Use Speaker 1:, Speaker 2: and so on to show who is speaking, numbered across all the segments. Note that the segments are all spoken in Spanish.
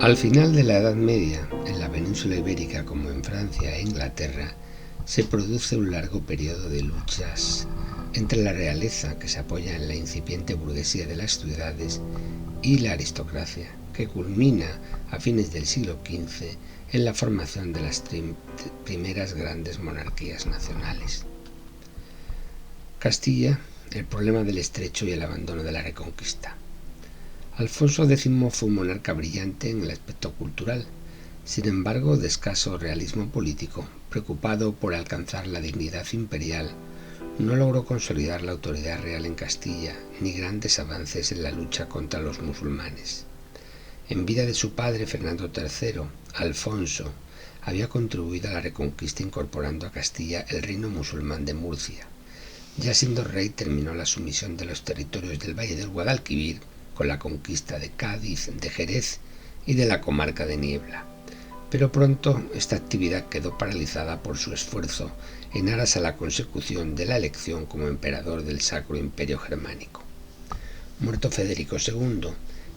Speaker 1: Al final de la Edad Media, en la península ibérica como en Francia e Inglaterra, se produce un largo periodo de luchas entre la realeza, que se apoya en la incipiente burguesía de las ciudades, y la aristocracia, que culmina a fines del siglo XV en la formación de las primeras grandes monarquías nacionales. Castilla, el problema del estrecho y el abandono de la Reconquista. Alfonso X fue un monarca brillante en el aspecto cultural, sin embargo de escaso realismo político. Preocupado por alcanzar la dignidad imperial, no logró consolidar la autoridad real en Castilla, ni grandes avances en la lucha contra los musulmanes. En vida de su padre Fernando III, Alfonso había contribuido a la Reconquista incorporando a Castilla el reino musulmán de Murcia. Ya siendo rey, terminó la sumisión de los territorios del Valle del Guadalquivir con la conquista de Cádiz, de Jerez y de la comarca de Niebla. Pero pronto esta actividad quedó paralizada por su esfuerzo en aras a la consecución de la elección como emperador del Sacro Imperio Germánico. Muerto Federico II,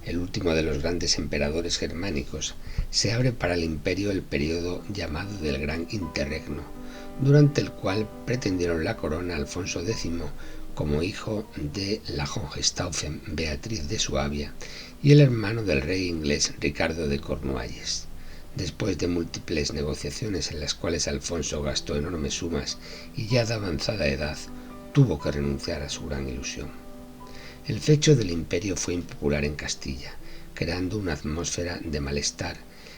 Speaker 1: el último de los grandes emperadores germánicos, se abre para el imperio el periodo llamado del Gran Interregno, durante el cual pretendieron la corona Alfonso X como hijo de la Hohenstaufen Beatriz de Suabia y el hermano del rey inglés Ricardo de Cornualles. Después de múltiples negociaciones en las cuales Alfonso gastó enormes sumas y ya de avanzada edad, tuvo que renunciar a su gran ilusión. El fecho del imperio fue impopular en Castilla, creando una atmósfera de malestar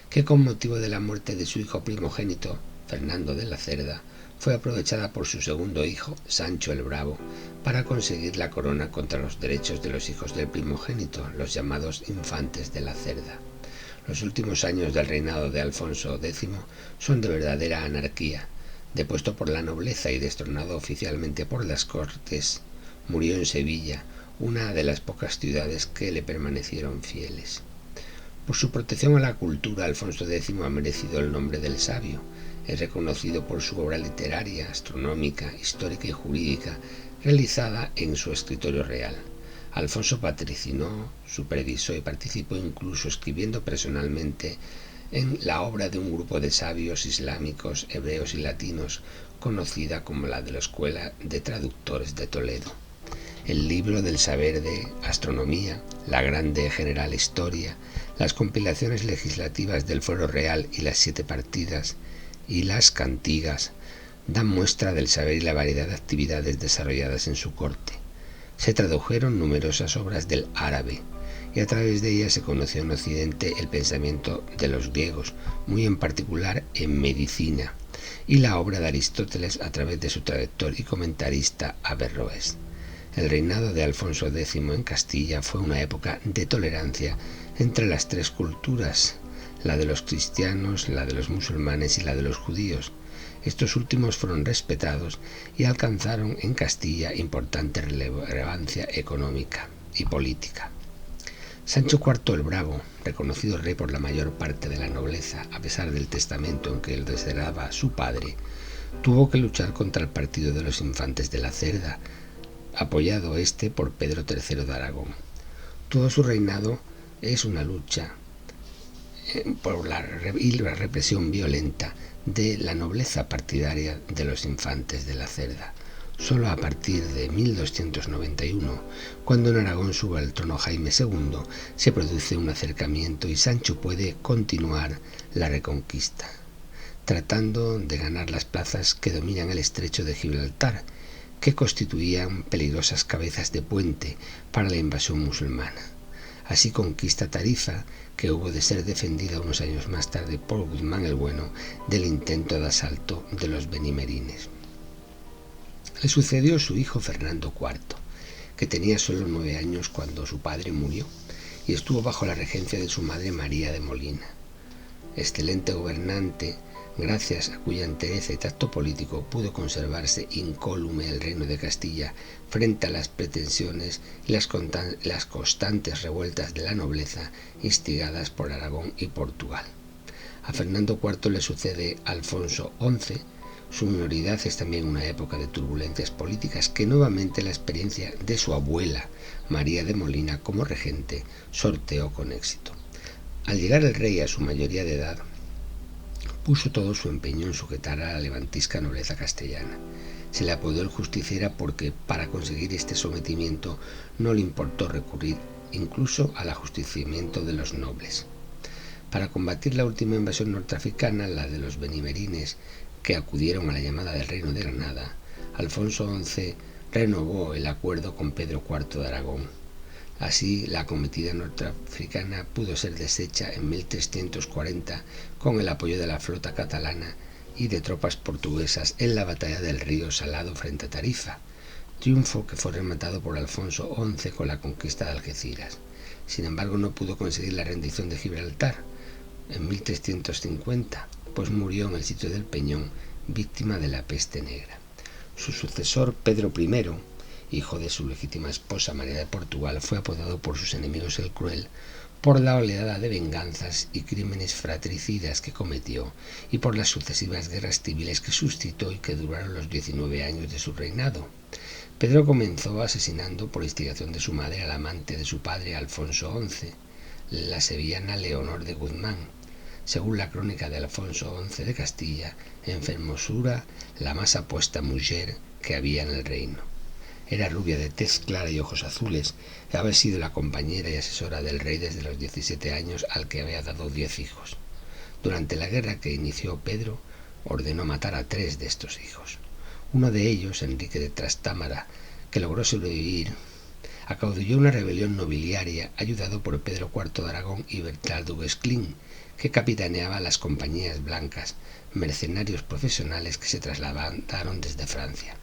Speaker 1: que, con motivo de la muerte de su hijo primogénito, Fernando de la Cerda, fue aprovechada por su segundo hijo, Sancho el Bravo, para conseguir la corona contra los derechos de los hijos del primogénito, los llamados infantes de la Cerda. Los últimos años del reinado de Alfonso X son de verdadera anarquía. Depuesto por la nobleza y destronado oficialmente por las Cortes, murió en Sevilla, una de las pocas ciudades que le permanecieron fieles. Por su protección a la cultura, Alfonso X ha merecido el nombre del sabio. Es reconocido por su obra literaria, astronómica, histórica y jurídica, realizada en su escritorio real. Alfonso patrocinó, supervisó y participó incluso escribiendo personalmente en la obra de un grupo de sabios islámicos, hebreos y latinos, conocida como la de la Escuela de Traductores de Toledo. El libro del saber de astronomía, la grande general historia, las compilaciones legislativas del Fuero Real y las 7 partidas y las cantigas dan muestra del saber y la variedad de actividades desarrolladas en su corte. Se tradujeron numerosas obras del árabe y a través de ellas se conoció en Occidente el pensamiento de los griegos, muy en particular en medicina, y la obra de Aristóteles a través de su traductor y comentarista Averroes. El reinado de Alfonso X en Castilla fue una época de tolerancia entre las 3 culturas, la de los cristianos, la de los musulmanes y la de los judíos. Estos últimos fueron respetados y alcanzaron en Castilla importante relevancia económica y política. Sancho IV el Bravo, reconocido rey por la mayor parte de la nobleza, a pesar del testamento en que él desheredaba su padre, tuvo que luchar contra el partido de los infantes de la Cerda, apoyado por Pedro III de Aragón. Todo su reinado es una lucha por la represión violenta de la nobleza partidaria de los infantes de la Cerda. Solo a partir de 1291, cuando en Aragón sube al trono Jaime II, se produce un acercamiento y Sancho puede continuar la reconquista, tratando de ganar las plazas que dominan el estrecho de Gibraltar, que constituían peligrosas cabezas de puente para la invasión musulmana. Así conquista Tarifa, que hubo de ser defendida unos años más tarde por Guzmán el Bueno del intento de asalto de los benimerines. Le sucedió su hijo Fernando IV, que tenía solo 9 años cuando su padre murió y estuvo bajo la regencia de su madre María de Molina. Excelente gobernante, gracias a cuya entereza y tacto político pudo conservarse incólume el reino de Castilla frente a las pretensiones y las constantes revueltas de la nobleza instigadas por Aragón y Portugal. A Fernando IV le sucede Alfonso XI. Su minoridad es también una época de turbulencias políticas que nuevamente la experiencia de su abuela, María de Molina, como regente, sorteó con éxito. Al llegar el rey a su mayoría de edad, puso todo su empeño en sujetar a la levantisca nobleza castellana. Se le apodó el justiciera porque, para conseguir este sometimiento, no le importó recurrir incluso al ajusticiamiento de los nobles. Para combatir la última invasión norteafricana, la de los benimerines, que acudieron a la llamada del Reino de Granada, Alfonso XI renovó el acuerdo con Pedro IV de Aragón. Así, la acometida norteafricana pudo ser deshecha en 1340 con el apoyo de la flota catalana y de tropas portuguesas en la batalla del río Salado frente a Tarifa, triunfo que fue rematado por Alfonso XI con la conquista de Algeciras. Sin embargo, no pudo conseguir la rendición de Gibraltar en 1350, pues murió en el sitio del Peñón, víctima de la peste negra. Su sucesor, Pedro I, hijo de su legítima esposa María de Portugal, fue apodado por sus enemigos el Cruel por la oleada de venganzas y crímenes fratricidas que cometió y por las sucesivas guerras civiles que suscitó y que duraron los 19 años de su reinado. Pedro comenzó asesinando por instigación de su madre al amante de su padre Alfonso XI, la sevillana Leonor de Guzmán. Según la crónica de Alfonso XI de Castilla, en fermosura la más apuesta mujer que había en el reino. Era rubia de tez clara y ojos azules, y había sido la compañera y asesora del rey desde los 17 años, al que había dado 10 hijos. Durante la guerra que inició Pedro, ordenó matar a 3 de estos hijos. Uno de ellos, Enrique de Trastámara, que logró sobrevivir, acaudilló una rebelión nobiliaria ayudado por Pedro IV de Aragón y Bertrand du Guesclin, que capitaneaba las compañías blancas, mercenarios profesionales que se trasladaron desde Francia.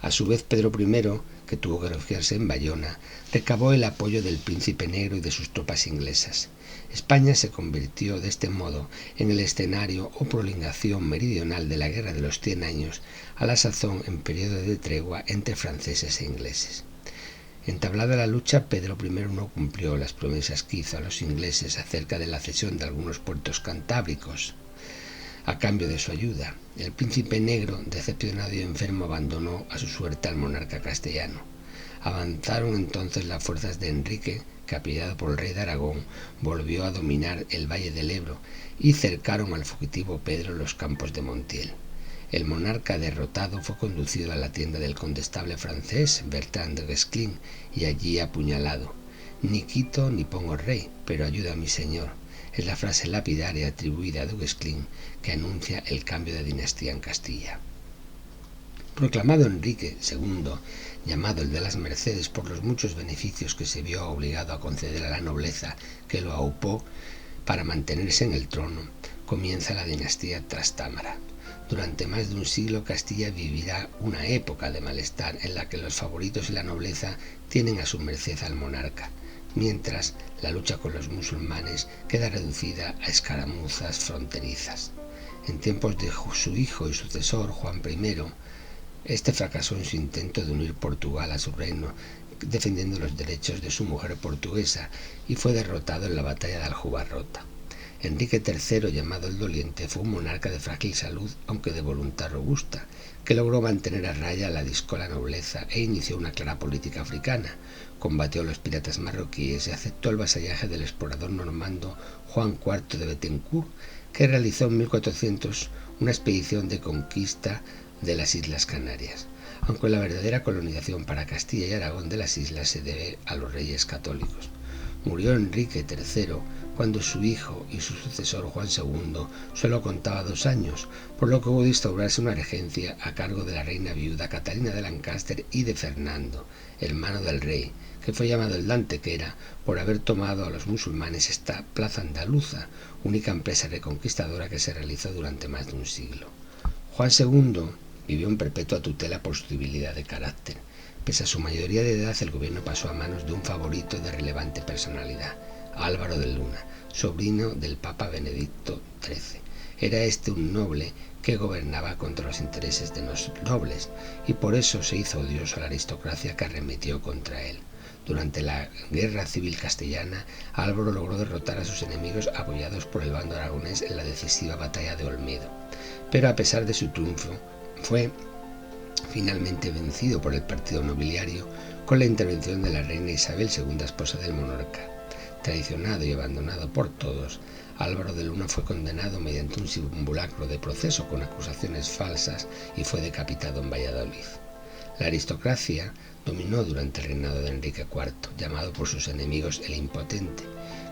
Speaker 1: A su vez, Pedro I, que tuvo que refugiarse en Bayona, recabó el apoyo del Príncipe Negro y de sus tropas inglesas. España se convirtió de este modo en el escenario o prolongación meridional de la Guerra de los 100 años, a la sazón en periodo de tregua entre franceses e ingleses. Entablada la lucha, Pedro I no cumplió las promesas que hizo a los ingleses acerca de la cesión de algunos puertos cantábricos a cambio de su ayuda. El príncipe negro, decepcionado y enfermo, abandonó a su suerte al monarca castellano. Avanzaron entonces las fuerzas de Enrique, que, apoyado por el rey de Aragón, volvió a dominar el valle del Ebro, y cercaron al fugitivo Pedro en los campos de Montiel. El monarca derrotado fue conducido a la tienda del condestable francés Bertrand de Guesclin y allí apuñalado. Ni quito ni pongo rey, pero ayuda a mi señor. Es la frase lapidaria atribuida a du Guesclin que anuncia el cambio de dinastía en Castilla. Proclamado Enrique II, llamado el de las Mercedes por los muchos beneficios que se vio obligado a conceder a la nobleza que lo aupó para mantenerse en el trono, comienza la dinastía Trastámara. Durante más de un siglo Castilla vivirá una época de malestar en la que los favoritos y la nobleza tienen a su merced al monarca, mientras la lucha con los musulmanes queda reducida a escaramuzas fronterizas. En tiempos de su hijo y sucesor, Juan I, este fracasó en su intento de unir Portugal a su reino, defendiendo los derechos de su mujer portuguesa, y fue derrotado en la batalla de Aljubarrota. Enrique III, llamado el Doliente, fue un monarca de frágil salud, aunque de voluntad robusta, que logró mantener a raya la díscola nobleza e inició una clara política africana. Combatió a los piratas marroquíes y aceptó el vasallaje del explorador normando Juan IV de Betancourt, que realizó en 1400 una expedición de conquista de las Islas Canarias, aunque la verdadera colonización para Castilla y Aragón de las islas se debe a los reyes católicos. Murió Enrique III cuando su hijo y su sucesor Juan II solo contaba 2 años, por lo que hubo de instaurarse una regencia a cargo de la reina viuda Catalina de Lancaster y de Fernando, hermano del rey, que fue llamado el de Antequera por haber tomado a los musulmanes esta plaza andaluza, única empresa reconquistadora que se realizó durante más de un siglo. Juan II vivió en perpetua tutela por su debilidad de carácter. Pese a su mayoría de edad, el gobierno pasó a manos de un favorito de relevante personalidad, Álvaro de Luna, sobrino del Papa Benedicto XIII. Era este un noble que gobernaba contra los intereses de los nobles, y por eso se hizo odioso a la aristocracia que arremetió contra él. Durante la Guerra Civil Castellana, Álvaro logró derrotar a sus enemigos apoyados por el bando aragonés en la decisiva batalla de Olmedo, pero a pesar de su triunfo, fue finalmente vencido por el partido nobiliario con la intervención de la reina Isabel, segunda esposa del monarca. Traicionado y abandonado por todos, Álvaro de Luna fue condenado mediante un simulacro de proceso con acusaciones falsas y fue decapitado en Valladolid. La aristocracia dominó durante el reinado de Enrique IV, llamado por sus enemigos el Impotente,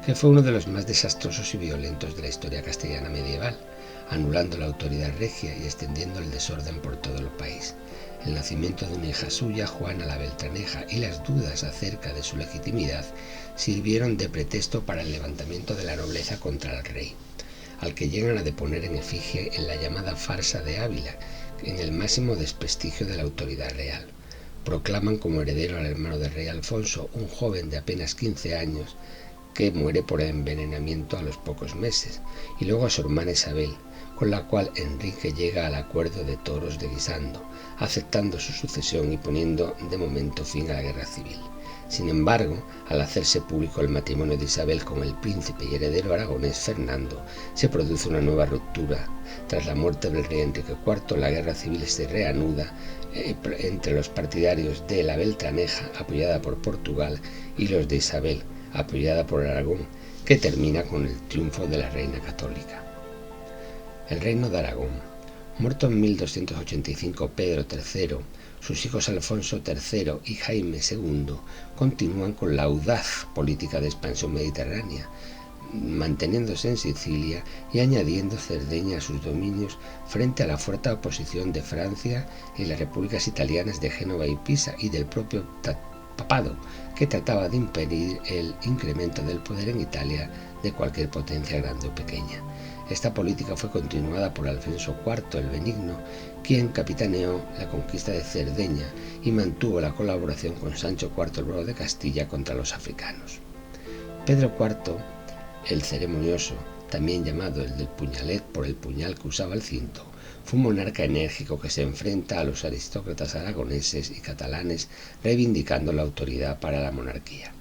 Speaker 1: que fue uno de los más desastrosos y violentos de la historia castellana medieval, anulando la autoridad regia y extendiendo el desorden por todo el país. El nacimiento de una hija suya, Juana la Beltraneja, y las dudas acerca de su legitimidad sirvieron de pretexto para el levantamiento de la nobleza contra el rey, al que llegan a deponer en efigie en la llamada farsa de Ávila, en el máximo desprestigio de la autoridad real. Proclaman como heredero al hermano del rey Alfonso, un joven de apenas 15 años, que muere por envenenamiento a los pocos meses, y luego a su hermana Isabel, con la cual Enrique llega al acuerdo de Toros de Guisando, aceptando su sucesión y poniendo de momento fin a la guerra civil. Sin embargo, al hacerse público el matrimonio de Isabel con el príncipe y heredero aragonés Fernando, se produce una nueva ruptura. Tras la muerte del rey Enrique IV, la guerra civil se reanuda entre los partidarios de la Beltraneja, apoyada por Portugal, y los de Isabel, apoyada por Aragón, que termina con el triunfo de la reina católica. El reino de Aragón. Muerto en 1285 Pedro III, sus hijos Alfonso III y Jaime II continúan con la audaz política de expansión mediterránea, manteniéndose en Sicilia y añadiendo Cerdeña a sus dominios frente a la fuerte oposición de Francia y las repúblicas italianas de Génova y Pisa y del propio papado, que trataba de impedir el incremento del poder en Italia de cualquier potencia grande o pequeña. Esta política fue continuada por Alfonso IV el Benigno, quien capitaneó la conquista de Cerdeña y mantuvo la colaboración con Sancho IV el Bravo de Castilla contra los africanos. Pedro IV el Ceremonioso, también llamado el del puñalet por el puñal que usaba el cinto, fue un monarca enérgico que se enfrenta a los aristócratas aragoneses y catalanes, reivindicando la autoridad para la monarquía.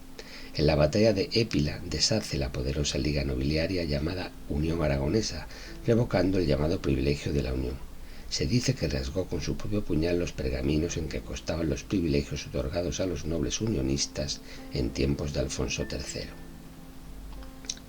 Speaker 1: En la batalla de Épila deshace la poderosa liga nobiliaria llamada Unión Aragonesa, revocando el llamado privilegio de la Unión. Se dice que rasgó con su propio puñal los pergaminos en que constaban los privilegios otorgados a los nobles unionistas en tiempos de Alfonso III.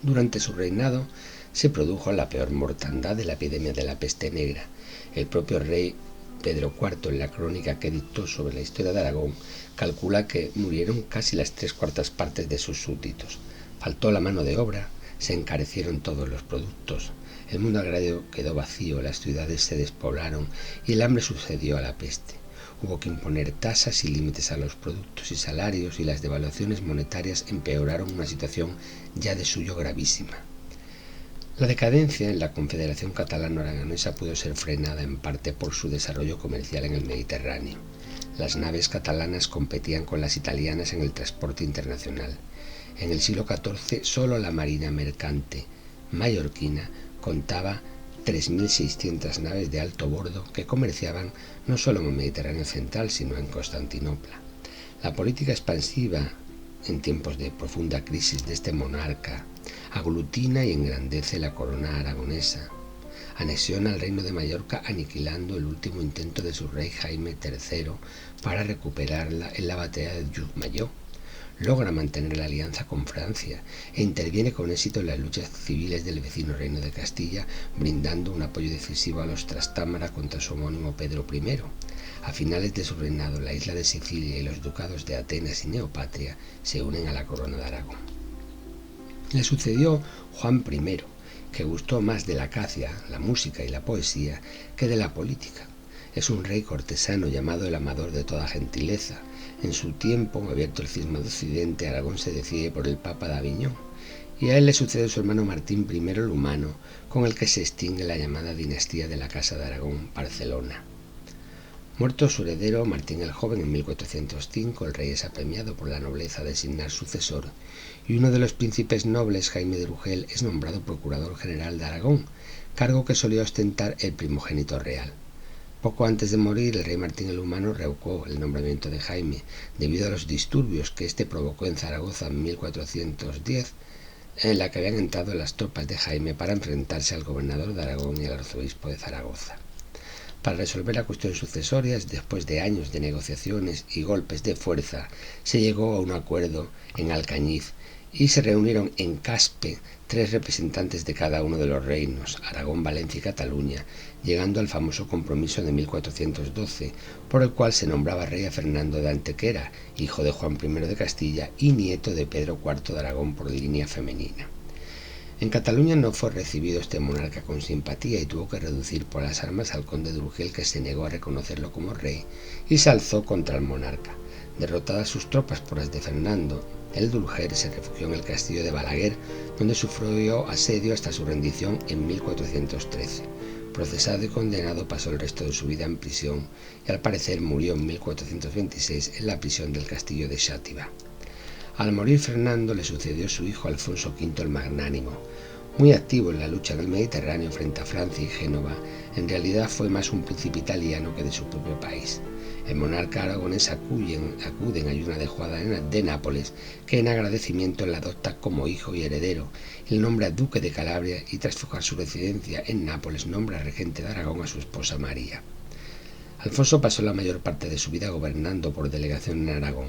Speaker 1: Durante su reinado se produjo la peor mortandad de la epidemia de la peste negra. El propio rey Pedro IV, en la crónica que dictó sobre la historia de Aragón, calcula que murieron casi las 3/4 partes de sus súbditos. Faltó la mano de obra, se encarecieron todos los productos, el mundo agrario quedó vacío, las ciudades se despoblaron y el hambre sucedió a la peste. Hubo que imponer tasas y límites a los productos y salarios, y las devaluaciones monetarias empeoraron una situación ya de suyo gravísima. La decadencia en la Confederación Catalano-Aragonesa pudo ser frenada en parte por su desarrollo comercial en el Mediterráneo. Las naves catalanas competían con las italianas en el transporte internacional. En el siglo XIV solo la marina mercante mallorquina contaba 3.600 naves de alto bordo que comerciaban no solo en el Mediterráneo central, sino en Constantinopla. La política expansiva en tiempos de profunda crisis de este monarca aglutina y engrandece la corona aragonesa. Anexiona al reino de Mallorca, aniquilando el último intento de su rey Jaime III para recuperarla en la batalla de Llucmayó. Logra mantener la alianza con Francia e interviene con éxito en las luchas civiles del vecino reino de Castilla, brindando un apoyo decisivo a los Trastámara contra su homónimo Pedro I. A finales de su reinado, la isla de Sicilia y los ducados de Atenas y Neopatria se unen a la corona de Aragón. Le sucedió Juan I, que gustó más de la caza, la música y la poesía que de la política. Es un rey cortesano llamado el amador de toda gentileza. En su tiempo, abierto el cisma de Occidente, Aragón se decide por el Papa de Aviñón, y a él le sucede su hermano Martín I el Humano, con el que se extingue la llamada dinastía de la Casa de Aragón, Barcelona. Muerto su heredero Martín el Joven en 1405, el rey es apremiado por la nobleza a designar sucesor, y uno de los príncipes nobles, Jaime de Urgel, es nombrado procurador general de Aragón, cargo que solía ostentar el primogénito real. Poco antes de morir, el rey Martín el Humano revocó el nombramiento de Jaime, debido a los disturbios que éste provocó en Zaragoza en 1410, en la que habían entrado las tropas de Jaime para enfrentarse al gobernador de Aragón y al arzobispo de Zaragoza. Para resolver la cuestión sucesoria, después de años de negociaciones y golpes de fuerza, se llegó a un acuerdo en Alcañiz, y se reunieron en Caspe 3 representantes de cada uno de los reinos, Aragón, Valencia y Cataluña, llegando al famoso compromiso de 1412, por el cual se nombraba rey a Fernando de Antequera, hijo de Juan I de Castilla y nieto de Pedro IV de Aragón por línea femenina. En Cataluña no fue recibido este monarca con simpatía y tuvo que reducir por las armas al conde de Urgel, que se negó a reconocerlo como rey y se alzó contra el monarca. Derrotadas sus tropas por las de Fernando, el de Urgel se refugió en el castillo de Balaguer, donde sufrió asedio hasta su rendición en 1413. Procesado y condenado, pasó el resto de su vida en prisión y al parecer murió en 1426 en la prisión del castillo de Xàtiva. Al morir Fernando le sucedió su hijo Alfonso V el Magnánimo. Muy activo en la lucha del Mediterráneo frente a Francia y Génova, en realidad fue más un príncipe italiano que de su propio país. El monarca aragonés acude en ayuda de Juan de Nápoles, que en agradecimiento le adopta como hijo y heredero, y le nombra duque de Calabria, y tras fijar su residencia en Nápoles nombra regente de Aragón a su esposa María. Alfonso pasó la mayor parte de su vida gobernando por delegación en Aragón,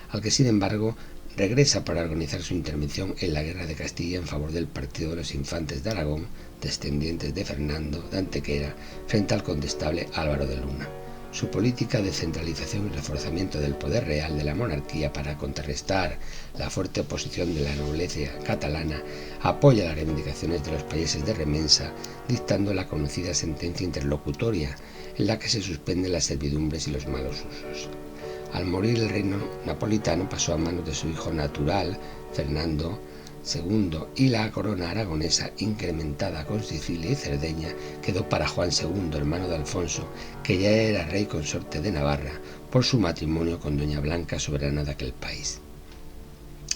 Speaker 1: al que sin embargo regresa para organizar su intervención en la Guerra de Castilla en favor del partido de los infantes de Aragón, descendientes de Fernando de Antequera, frente al condestable Álvaro de Luna. Su política de centralización y reforzamiento del poder real de la monarquía para contrarrestar la fuerte oposición de la nobleza catalana apoya las reivindicaciones de los países de remensa, dictando la conocida sentencia interlocutoria, en la que se suspenden las servidumbres y los malos usos. Al morir el reino napolitano pasó a manos de su hijo natural, Fernando II, y la corona aragonesa, incrementada con Sicilia y Cerdeña, quedó para Juan II, hermano de Alfonso, que ya era rey consorte de Navarra, por su matrimonio con doña Blanca, soberana de aquel país.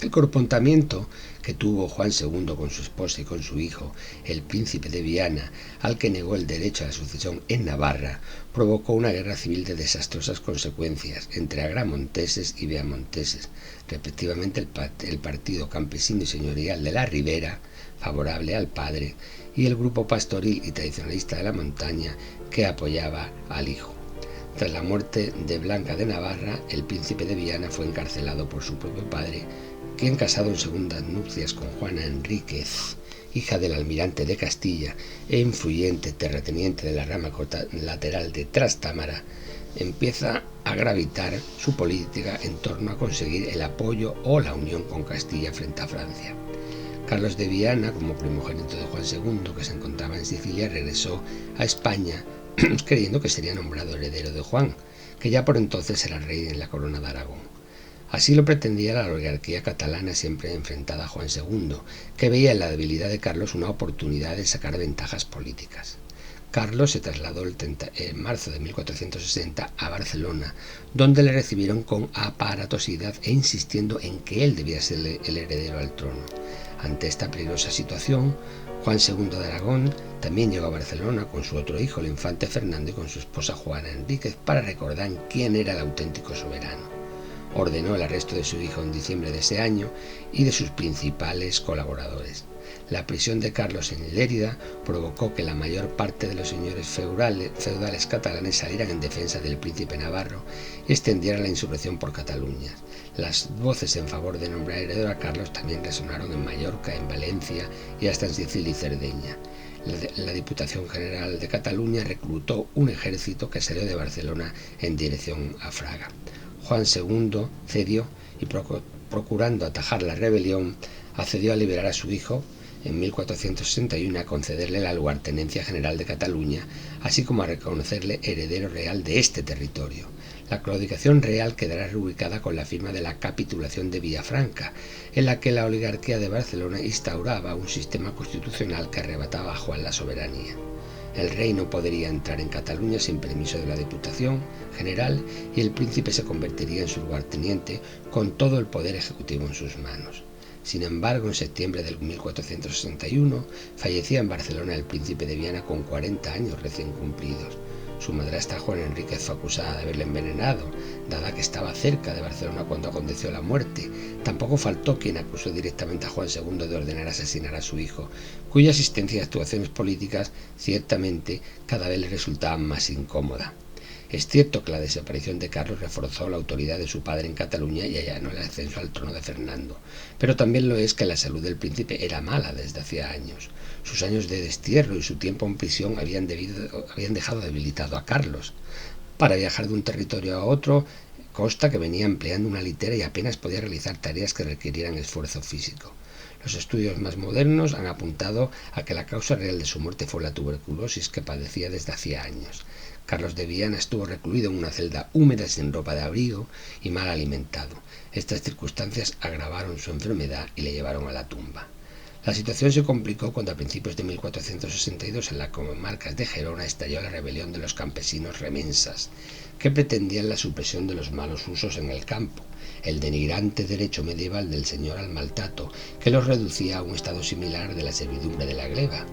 Speaker 1: El comportamiento que tuvo Juan II con su esposa y con su hijo, el príncipe de Viana, al que negó el derecho a la sucesión en Navarra, provocó una guerra civil de desastrosas consecuencias entre agramonteses y beamonteses, respectivamente el partido campesino y señorial de la Ribera, favorable al padre, y el grupo pastoril y tradicionalista de la montaña, que apoyaba al hijo. Tras la muerte de Blanca de Navarra, el príncipe de Viana fue encarcelado por su propio padre, quien, casado en segundas nupcias con Juana Enríquez, hija del almirante de Castilla e influyente terrateniente de la rama lateral de Trastámara, empieza a gravitar su política en torno a conseguir el apoyo o la unión con Castilla frente a Francia. Carlos de Viana, como primogénito de Juan II, que se encontraba en Sicilia, regresó a España creyendo que sería nombrado heredero de Juan, que ya por entonces era rey en la corona de Aragón. Así lo pretendía la oligarquía catalana, siempre enfrentada a Juan II, que veía en la debilidad de Carlos una oportunidad de sacar ventajas políticas. Carlos se trasladó en marzo de 1460 a Barcelona, donde le recibieron con aparatosidad e insistiendo en que él debía ser el heredero al trono. Ante esta peligrosa situación, Juan II de Aragón también llegó a Barcelona con su otro hijo, el infante Fernando, y con su esposa Juana Enríquez, para recordar quién era el auténtico soberano. Ordenó el arresto de su hijo en diciembre de ese año y de sus principales colaboradores. La prisión de Carlos en Lérida provocó que la mayor parte de los señores feudales catalanes salieran en defensa del príncipe navarro y extendieran la insurrección por Cataluña. Las voces en favor de nombrar heredero a Carlos también resonaron en Mallorca, en Valencia y hasta en Sicilia y Cerdeña. La Diputación General de Cataluña reclutó un ejército que salió de Barcelona en dirección a Fraga. Juan II cedió y, procurando atajar la rebelión, accedió a liberar a su hijo en 1461, a concederle la lugartenencia general de Cataluña, así como a reconocerle heredero real de este territorio. La claudicación real quedará rubricada con la firma de la capitulación de Villafranca, en la que la oligarquía de Barcelona instauraba un sistema constitucional que arrebataba a Juan la soberanía. El rey no podría entrar en Cataluña sin permiso de la Diputación General y el príncipe se convertiría en su lugarteniente con todo el poder ejecutivo en sus manos. Sin embargo, en septiembre de 1461 fallecía en Barcelona el príncipe de Viana con 40 años recién cumplidos. Su madrastra Juana Enríquez fue acusada de haberle envenenado, dada que estaba cerca de Barcelona cuando aconteció la muerte. Tampoco faltó quien acusó directamente a Juan II de ordenar asesinar a su hijo, cuya asistencia y actuaciones políticas ciertamente cada vez le resultaban más incómoda. Es cierto que la desaparición de Carlos reforzó la autoridad de su padre en Cataluña y allanó el ascenso al trono de Fernando, pero también lo es que la salud del príncipe era mala desde hacía años. Sus años de destierro y su tiempo en prisión habían dejado debilitado a Carlos. Para viajar de un territorio a otro, consta que venía empleando una litera y apenas podía realizar tareas que requirieran esfuerzo físico. Los estudios más modernos han apuntado a que la causa real de su muerte fue la tuberculosis que padecía desde hacía años. Carlos de Viana estuvo recluido en una celda húmeda sin ropa de abrigo y mal alimentado. Estas circunstancias agravaron su enfermedad y le llevaron a la tumba. La situación se complicó cuando a principios de 1462 en las comarcas de Gerona estalló la rebelión de los campesinos remensas, que pretendían la supresión de los malos usos en el campo, el denigrante derecho medieval del señor al maltrato, que los reducía a un estado similar de la servidumbre de la gleba.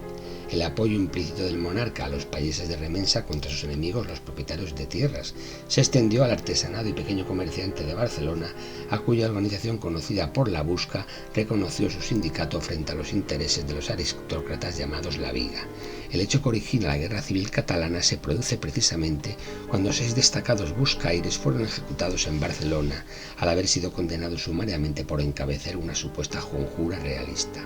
Speaker 1: El apoyo implícito del monarca a los países de remensa contra sus enemigos, los propietarios de tierras, se extendió al artesanado y pequeño comerciante de Barcelona, a cuya organización conocida por la Busca reconoció su sindicato frente a los intereses de los aristócratas llamados la Viga. El hecho que origina la guerra civil catalana se produce precisamente cuando 6 destacados buscaires fueron ejecutados en Barcelona, al haber sido condenados sumariamente por encabezar una supuesta conjura realista.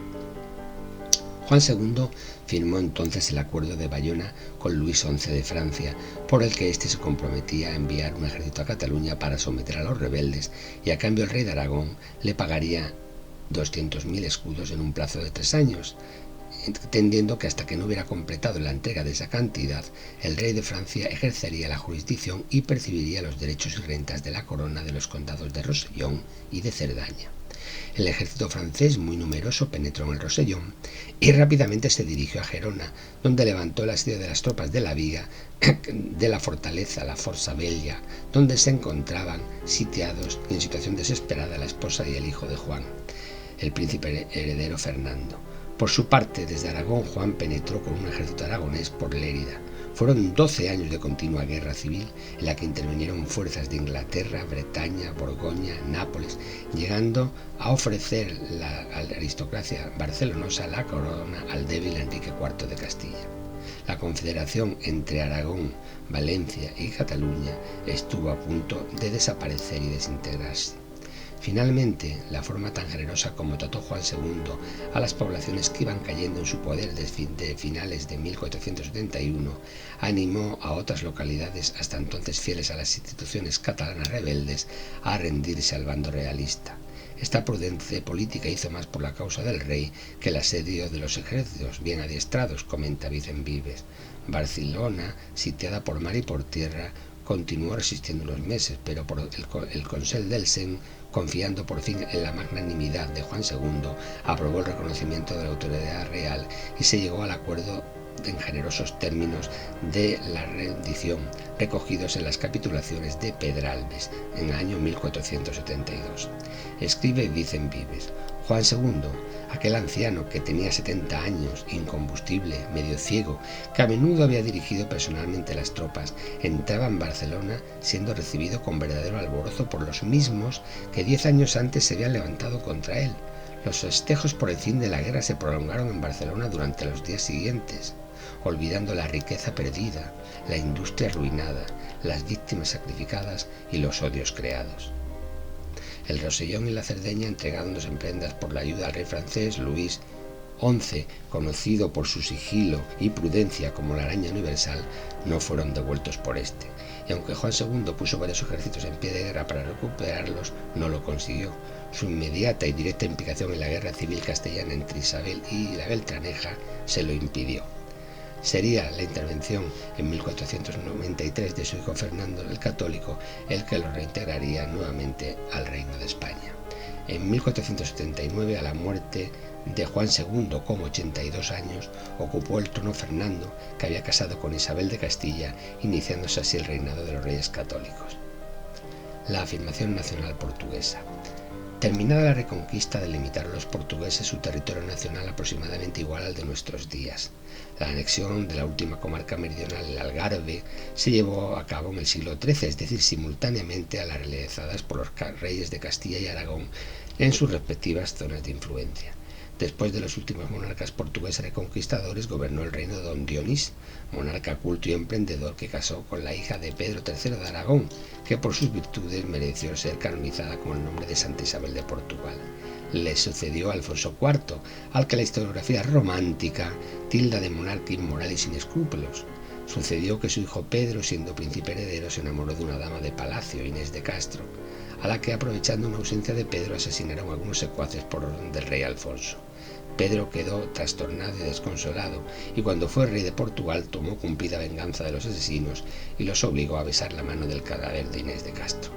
Speaker 1: Juan II firmó entonces el Acuerdo de Bayona con Luis XI de Francia, por el que éste se comprometía a enviar un ejército a Cataluña para someter a los rebeldes, y a cambio el rey de Aragón le pagaría 200.000 escudos en un plazo de 3 años, entendiendo que hasta que no hubiera completado la entrega de esa cantidad, el rey de Francia ejercería la jurisdicción y percibiría los derechos y rentas de la corona de los condados de Rosellón y de Cerdaña. El ejército francés, muy numeroso, penetró en el Rosellón y rápidamente se dirigió a Gerona, donde levantó el asedio de las tropas de la Viga de la fortaleza, la Forza Bella, donde se encontraban sitiados y en situación desesperada la esposa y el hijo de Juan, el príncipe heredero Fernando. Por su parte, desde Aragón, Juan penetró con un ejército aragonés por Lérida. Fueron 12 años de continua guerra civil en la que intervinieron fuerzas de Inglaterra, Bretaña, Borgoña, Nápoles, llegando a ofrecer a la aristocracia barcelonosa la corona al débil Enrique IV de Castilla. La confederación entre Aragón, Valencia y Cataluña estuvo a punto de desaparecer y desintegrarse. Finalmente, la forma tan generosa como trató Juan II a las poblaciones que iban cayendo en su poder desde finales de 1471 animó a otras localidades hasta entonces fieles a las instituciones catalanas rebeldes a rendirse al bando realista. Esta prudencia política hizo más por la causa del rey que el asedio de los ejércitos bien adiestrados, comenta Vicent Vives. Barcelona, sitiada por mar y por tierra, continuó resistiendo unos meses, pero por el Consell del Sen, confiando por fin en la magnanimidad de Juan II, aprobó el reconocimiento de la autoridad real y se llegó al acuerdo en generosos términos de la rendición, recogidos en las capitulaciones de Pedralbes en el año 1472. Escribe Vicent Vives: Juan II, aquel anciano que tenía 70 años, incombustible, medio ciego, que a menudo había dirigido personalmente las tropas, entraba en Barcelona siendo recibido con verdadero alborozo por los mismos que 10 años antes se habían levantado contra él. Los festejos por el fin de la guerra se prolongaron en Barcelona durante los días siguientes, olvidando la riqueza perdida, la industria arruinada, las víctimas sacrificadas y los odios creados. El Rosellón y la Cerdeña, entregándose en prendas por la ayuda al rey francés Luis XI, conocido por su sigilo y prudencia como la araña universal, no fueron devueltos por este, y aunque Juan II puso varios ejércitos en pie de guerra para recuperarlos, no lo consiguió. Su inmediata y directa implicación en la guerra civil castellana entre Isabel y la Beltraneja se lo impidió. Sería la intervención en 1493 de su hijo Fernando el Católico el que lo reintegraría nuevamente al Reino de España. En 1479, a la muerte de Juan II con 82 años, ocupó el trono Fernando, que había casado con Isabel de Castilla, iniciándose así el reinado de los Reyes Católicos. La afirmación nacional portuguesa. Terminada la reconquista, delimitaron los portugueses su territorio nacional aproximadamente igual al de nuestros días. La anexión de la última comarca meridional, el Algarve, se llevó a cabo en el siglo XIII, es decir, simultáneamente a las realizadas por los reyes de Castilla y Aragón en sus respectivas zonas de influencia. Después de los últimos monarcas portugueses reconquistadores, gobernó el reino de Don Dionís, monarca culto y emprendedor que casó con la hija de Pedro III de Aragón, que por sus virtudes mereció ser canonizada con el nombre de Santa Isabel de Portugal. Le sucedió Alfonso IV, al que la historiografía romántica tilda de monarca inmoral y sin escrúpulos. Sucedió que su hijo Pedro, siendo príncipe heredero, se enamoró de una dama de palacio, Inés de Castro, a la que, aprovechando una ausencia de Pedro, asesinaron algunos secuaces por orden del rey Alfonso. Pedro quedó trastornado y desconsolado, y cuando fue rey de Portugal tomó cumplida venganza de los asesinos y los obligó a besar la mano del cadáver de Inés de Castro.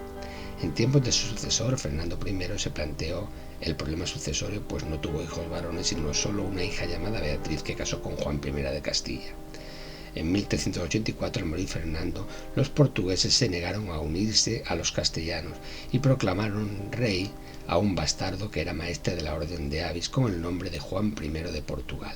Speaker 1: En tiempos de su sucesor, Fernando I, se planteó el problema sucesorio, pues no tuvo hijos varones, sino solo una hija llamada Beatriz, que casó con Juan I de Castilla. En 1384, al morir Fernando, los portugueses se negaron a unirse a los castellanos y proclamaron rey a un bastardo que era maestre de la Orden de Avis con el nombre de Juan I de Portugal.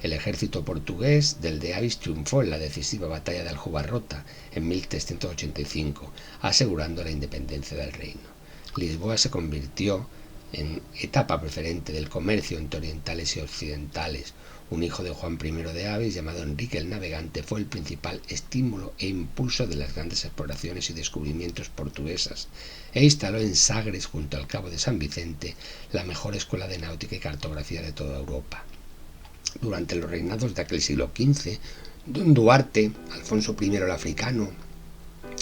Speaker 1: El ejército portugués del de Avis triunfó en la decisiva batalla de Aljubarrota en 1385, asegurando la independencia del reino. Lisboa se convirtió en etapa preferente del comercio entre orientales y occidentales. Un hijo de Juan I de Avis, llamado Enrique el Navegante, fue el principal estímulo e impulso de las grandes exploraciones y descubrimientos portuguesas, e instaló en Sagres, junto al Cabo de San Vicente, la mejor escuela de náutica y cartografía de toda Europa. Durante los reinados de aquel siglo XV, Don Duarte, Alfonso I el Africano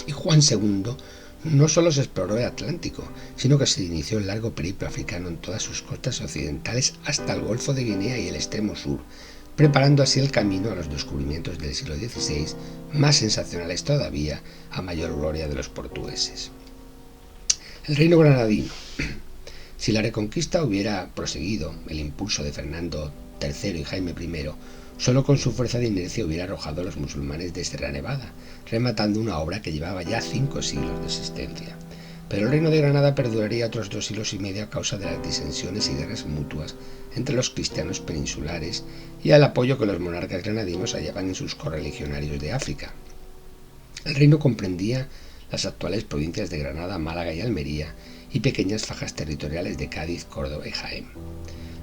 Speaker 1: y Juan II, no solo se exploró el Atlántico, sino que se inició el largo periplo africano en todas sus costas occidentales hasta el Golfo de Guinea y el extremo sur, preparando así el camino a los descubrimientos del siglo XVI, más sensacionales todavía, a mayor gloria de los portugueses. El reino granadino. Si la reconquista hubiera proseguido el impulso de Fernando III y Jaime I, solo con su fuerza de inercia hubiera arrojado a los musulmanes de Sierra Nevada, rematando una obra que llevaba ya 5 siglos de existencia. Pero el reino de Granada perduraría otros 2 siglos y medio a causa de las disensiones y guerras mutuas entre los cristianos peninsulares y al apoyo que los monarcas granadinos hallaban en sus correligionarios de África. El reino comprendía las actuales provincias de Granada, Málaga y Almería y pequeñas fajas territoriales de Cádiz, Córdoba y Jaén.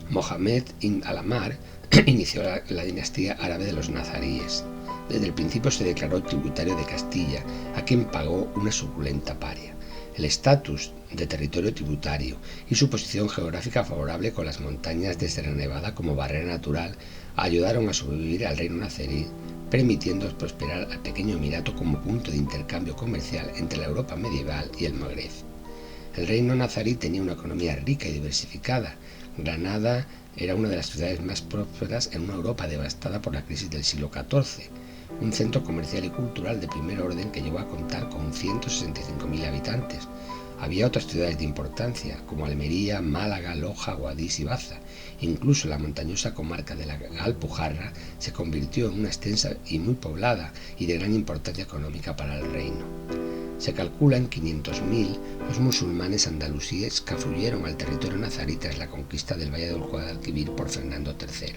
Speaker 1: Mohamed ibn al-Ahmar inició la dinastía árabe de los nazaríes. Desde el principio se declaró tributario de Castilla, a quien pagó una suculenta paria. El estatus de territorio tributario y su posición geográfica favorable con las montañas de Sierra Nevada como barrera natural ayudaron a sobrevivir al reino nazarí, permitiendo prosperar al pequeño emirato como punto de intercambio comercial entre la Europa medieval y el Magreb. El reino nazarí tenía una economía rica y diversificada. Granada era una de las ciudades más prósperas en una Europa devastada por la crisis del siglo XIV, un centro comercial y cultural de primer orden que llegó a contar con 165.000 habitantes. Había otras ciudades de importancia, como Almería, Málaga, Loja, Guadix y Baza. Incluso la montañosa comarca de la Alpujarra se convirtió en una extensa y muy poblada y de gran importancia económica para el reino. Se calcula en 500.000 los musulmanes andalusíes que afluyeron al territorio nazarí tras la conquista del Valle del Guadalquivir por Fernando III.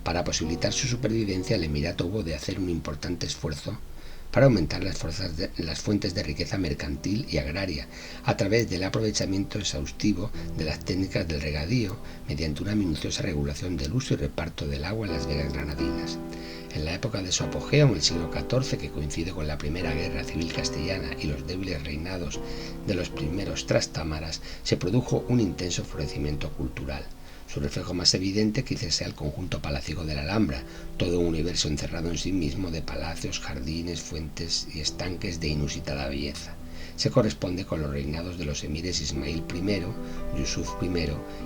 Speaker 1: Para posibilitar su supervivencia, el emirato hubo de hacer un importante esfuerzo para aumentar las fuentes de riqueza mercantil y agraria a través del aprovechamiento exhaustivo de las técnicas del regadío mediante una minuciosa regulación del uso y reparto del agua en las vegas granadinas. En la época de su apogeo, en el siglo XIV, que coincide con la primera guerra civil castellana y los débiles reinados de los primeros trastámaras, se produjo un intenso florecimiento cultural. Su reflejo más evidente quizás sea el conjunto palaciego de la Alhambra, todo un universo encerrado en sí mismo de palacios, jardines, fuentes y estanques de inusitada belleza. Se corresponde con los reinados de los emires Ismail I, Yusuf I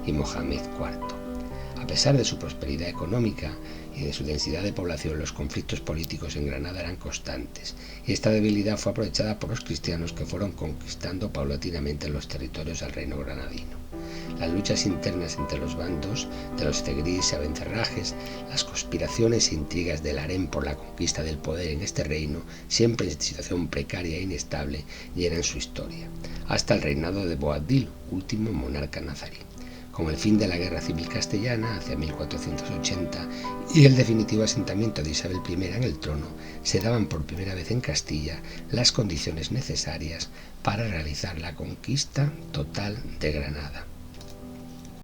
Speaker 1: y Mohamed IV. A pesar de su prosperidad económica y de su densidad de población, los conflictos políticos en Granada eran constantes, y esta debilidad fue aprovechada por los cristianos, que fueron conquistando paulatinamente los territorios del reino granadino. Las luchas internas entre los bandos de los zegrís y abencerrajes, las conspiraciones e intrigas del harén por la conquista del poder en este reino, siempre en situación precaria e inestable, llenan su historia, hasta el reinado de Boabdil, último monarca nazarí. Con el fin de la Guerra Civil Castellana, hacia 1480, y el definitivo asentamiento de Isabel I en el trono, se daban por primera vez en Castilla las condiciones necesarias para realizar la conquista total de Granada.